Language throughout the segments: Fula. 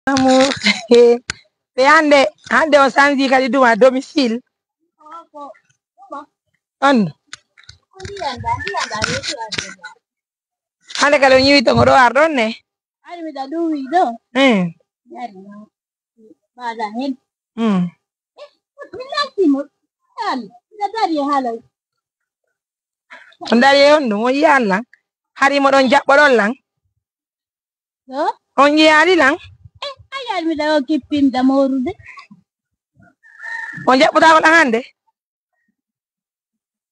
Kamu te hande on sanji kadi dum a domicile on hande kadi on yiwi to ngodo ardon ne Ari mi da duwi do. Yari na. Bada hen. Milaki mo. Yali. Da dari hala. on dari on dum on yiyan lang hari mo don jabbo don lang Do? on yiyali lang Ayari mi da o kippin da morude. on jabbota ko lang hande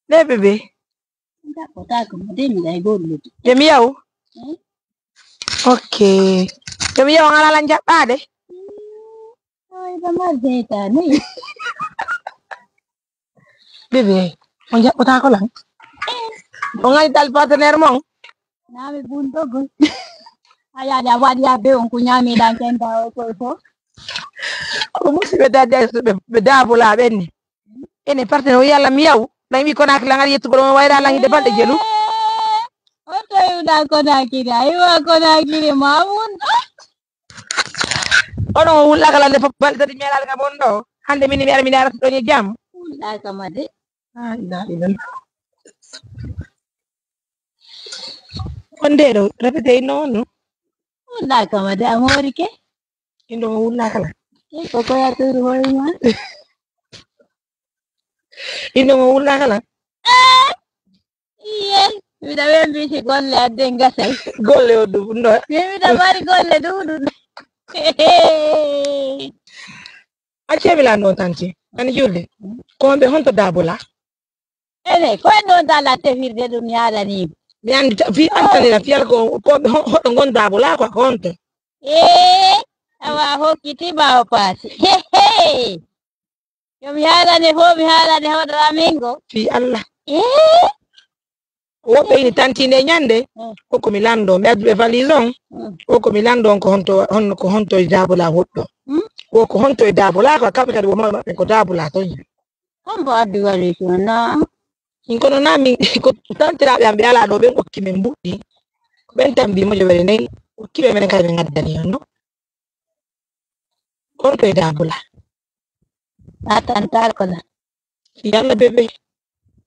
de bebe Da kota ko de mi da golle. demi yaw okay demi yaw ngala lan jabbade Ay da ma zeta ni. bebe on jabbota ko lang on ngali dal partenaire mon Na mi bunto go. Aya da wadi abe on kunya mi dan kenta o ko. ko musibe dadde be dabula benni ene partenaire o yalla mi yaw lay mi konak la ngali yettugo mo wayra lang de balde jelu Oto yuda kona kiri. Ayo kona kiri mamun. ono wulla kala de fop balde di melal ga bondo hande min mi ara mi dara to ni jam Ula kamade. ah ila ila onde do repete non Ula kamade amori ke. indo wulla kala Koko ya turu hoy ma. indo wulla kala Iya. Mi da ben bi golle adde ngasay. golle o du ndo Mi da bari golle dudu. acce bila no tanti ani julde ko be honto dabula Ene ko non dalla te firde dunya la ni. mi andi fi antani la fial ko be hoto gon dabula ko honto Awa hokiti ba opasi. Yo mi hala ne ho Domingo. fi Allah o be ni tanti ne nyande ko milando mi adbe valison ko milando ko honto dabula hotto ko honto dabula ko kapita do mo ko dabula to Kombo adu wali kuna. inkono nami ko tantira be ambe ala do be ko kimen buddi ko ben tambi mo jobere nei ko kibe men kay ngaddani no kon to dabula Atantar ko na. yalla bebe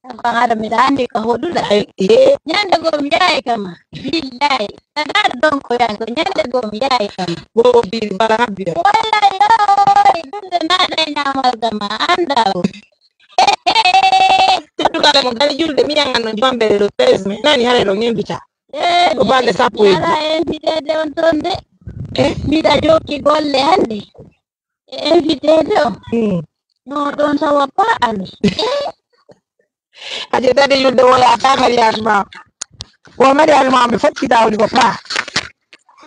Ang pangara mi dandi ka hodu da. Nyanda go miyay kama. Billahi. Tadar dong ko yan ko nyanda go miyay kama. bo bi bala bi Wala yo. Dunde na na nyamal kama anda. tu kala mo dali julde mi yang no jombe do 13 me nani hare do nyembita o bande sapo e Yala enfide de on tonde. Mi da joki golle hande. Enfide do. No don sawa paan. aje dadi julde wala ta mariage ma o mariage ma be fatti dawli ko pa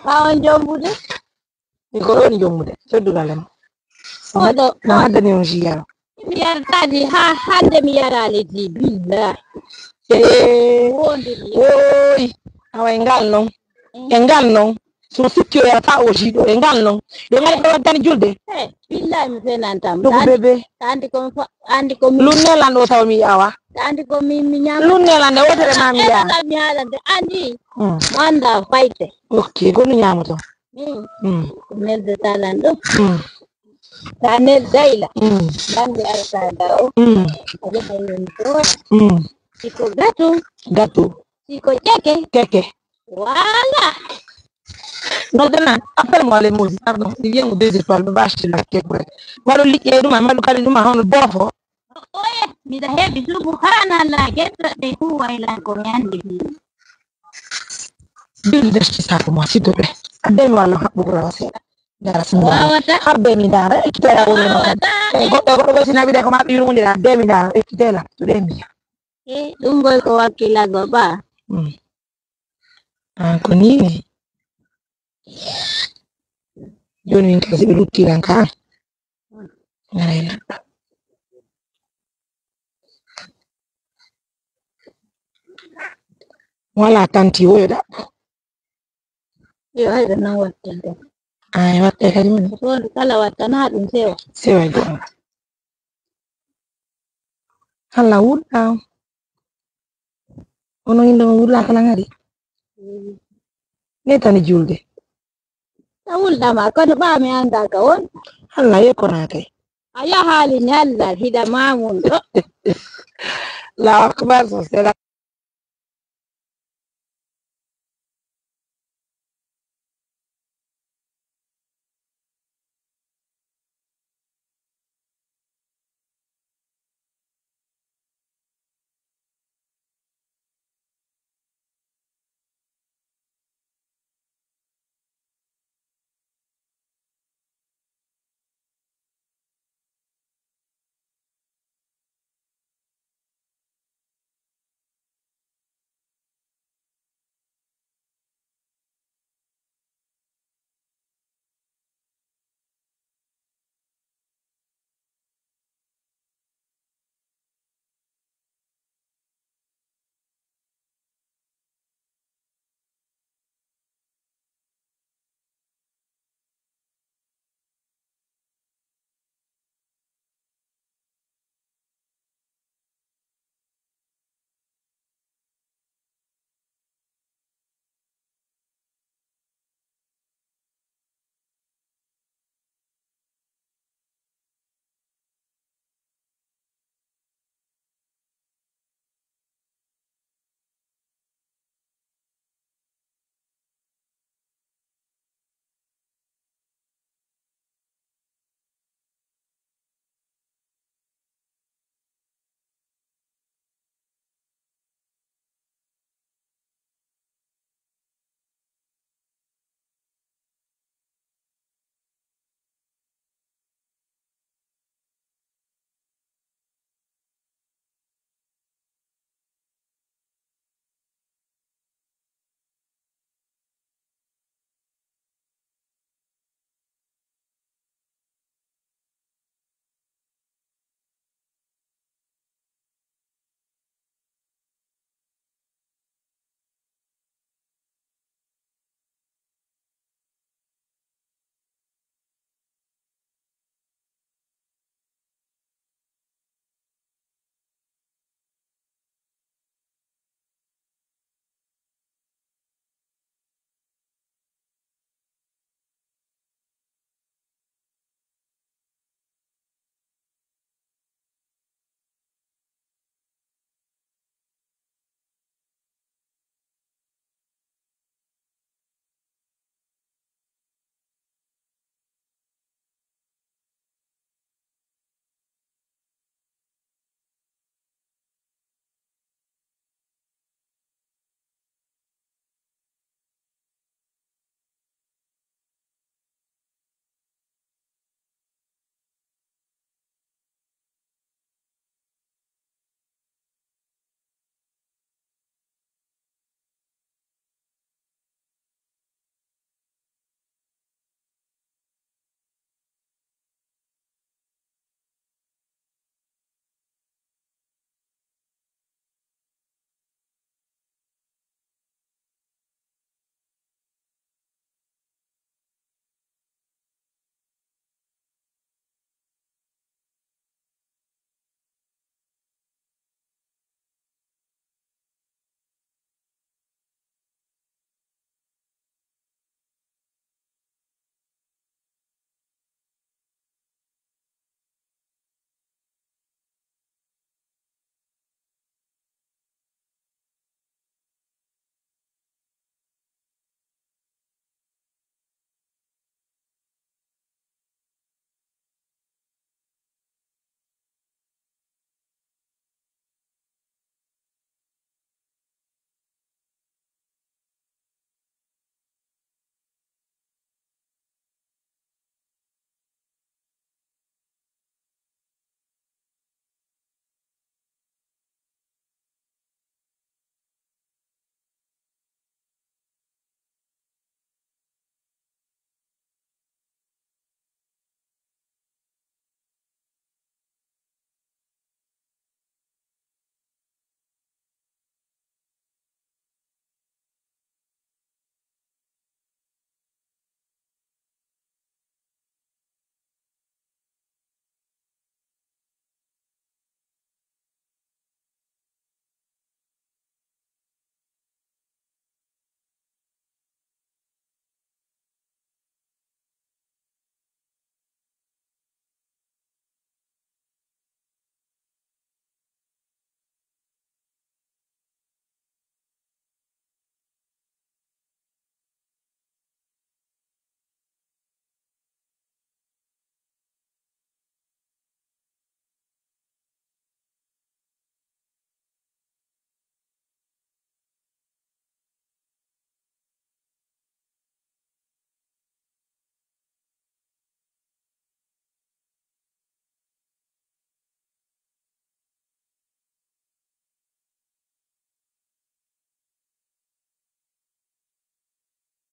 Kawan jombude. ni ko don jomude seddu kala mo Odo. na hadani on jiya Mi yar tadi hande mi yara le di billah. Oi, awa engal non. So sitio ya ta oji do engal non. Do ngal do tan julde. Billah mi fenantam. Do bebe. Andi ko mi Lunne lando taw mi awa. andi ko mi nyam. Lunne lando wotere ma mi ya. Mi hala de andi. Manda fight. Okay, ko nyamo to. Mel de talando. Tanel daila. Dande artanda o. Aje bayon to. Siko gato. Siko keke. Wala. No dana appelle moi les mots pardon il vient au deux étoiles me bache la kekwe malu liye duma malu kali duma hono bofo Oye mi da hebi subhanallah getta de huwa ila ko yandi bil de ci sa ko mo s'il te plaît adem wala habbu ko wasi dara sinda habbe mi dara ekitela ko no go sina bi de ko ma bi rundi da demi dara ekitela to demi dungol ko wakila go ba ko ni joni min kasi be lutti lan ka ngayla wala tanti woyo da yo ay na watte ay watte kadi min ko kala watta na dum sewa go hala wudda ono indo wudla kala ngari ne tani julde Tawul dama kono ba mi anda ka won. Allah ye kona kai. Aya hali nyalla hida mamun. La akbar sosai.